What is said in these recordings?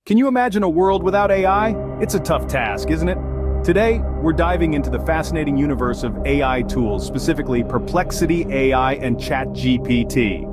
Can you imagine a world without AI? It's a tough task, isn't it? Today, we're diving into the fascinating universe of AI tools, specifically Perplexity AI and ChatGPT.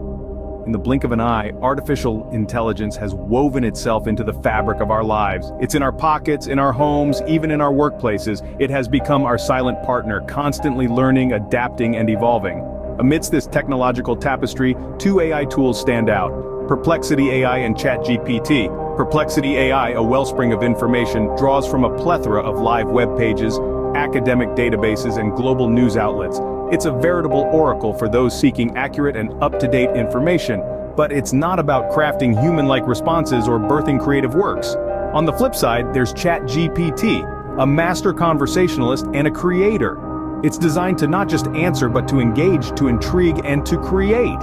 In the blink of an eye, artificial intelligence has woven itself into the fabric of our lives. It's in our pockets, in our homes, even in our workplaces. It has become our silent partner, constantly learning, adapting, and evolving. Amidst this technological tapestry, two AI tools stand out: Perplexity AI and ChatGPT. Perplexity AI, a wellspring of information, draws from a plethora of live web pages, academic databases, and global news outlets. It's a veritable oracle for those seeking accurate and up-to-date information, but it's not about crafting human-like responses or birthing creative works. On the flip side, there's ChatGPT, a master conversationalist and a creator. It's designed to not just answer but to engage, to intrigue, and to create.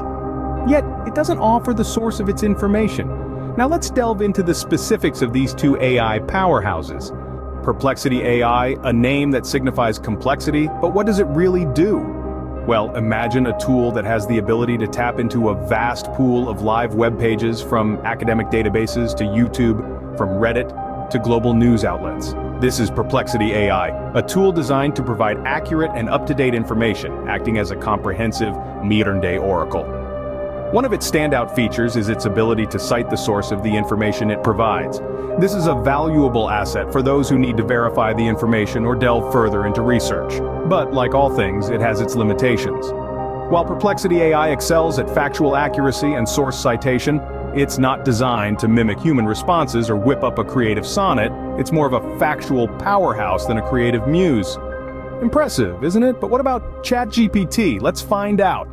Yet, it doesn't offer the source of its information. Now let's delve into the specifics of these two AI powerhouses. Perplexity AI, a name that signifies complexity, but what does it really do? Well, imagine a tool that has the ability to tap into a vast pool of live web pages, from academic databases to YouTube, from Reddit to global news outlets. This is Perplexity AI, a tool designed to provide accurate and up-to-date information, acting as a comprehensive, modern-day oracle. One of its standout features is its ability to cite the source of the information it provides. This is a valuable asset for those who need to verify the information or delve further into research. But like all things, it has its limitations. While Perplexity AI excels at factual accuracy and source citation, it's not designed to mimic human responses or whip up a creative sonnet. It's more of a factual powerhouse than a creative muse. Impressive, isn't it? But what about ChatGPT? Let's find out.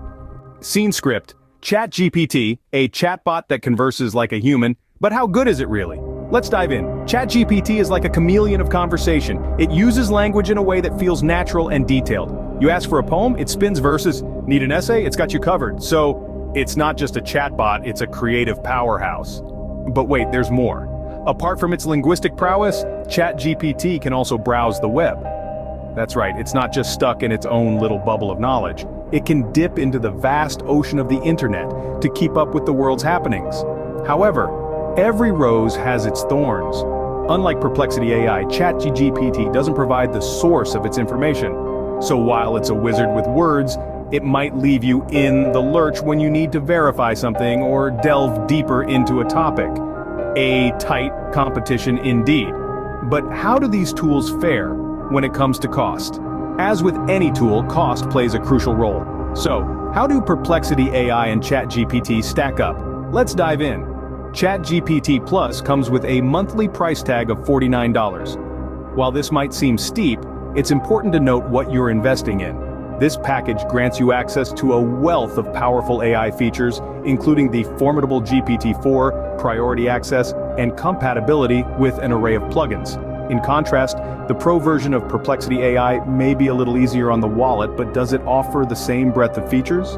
Scene script: ChatGPT, a chatbot that converses like a human, but how good is it really? Let's dive in. ChatGPT is like a chameleon of conversation. It uses language in a way that feels natural and detailed. You ask for a poem, it spins verses. Need an essay? It's got you covered. So, it's not just a chatbot, it's a creative powerhouse. But wait, there's more. Apart from its linguistic prowess, ChatGPT can also browse the web. That's right, it's not just stuck in its own little bubble of knowledge. It can dip into the vast ocean of the internet to keep up with the world's happenings. However, every rose has its thorns. Unlike Perplexity AI, ChatGPT doesn't provide the source of its information. So while it's a wizard with words, it might leave you in the lurch when you need to verify something or delve deeper into a topic. A tight competition indeed. But how do these tools fare when it comes to cost? As with any tool, cost plays a crucial role. So, how do Perplexity AI and ChatGPT stack up? Let's dive in. ChatGPT Plus comes with a monthly price tag of $49. While this might seem steep, it's important to note what you're investing in. This package grants you access to a wealth of powerful AI features, including the formidable GPT-4, priority access, and compatibility with an array of plugins. In contrast, the Pro version of Perplexity AI may be a little easier on the wallet, but does it offer the same breadth of features?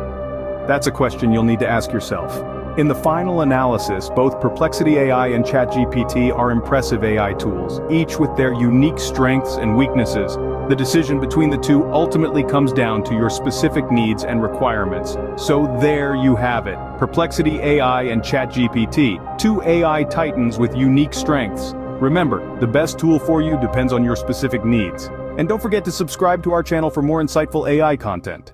That's a question you'll need to ask yourself. In the final analysis, both Perplexity AI and ChatGPT are impressive AI tools, each with their unique strengths and weaknesses. The decision between the two ultimately comes down to your specific needs and requirements. So there you have it, Perplexity AI and ChatGPT, two AI titans with unique strengths. Remember, the best tool for you depends on your specific needs. And don't forget to subscribe to our channel for more insightful AI content.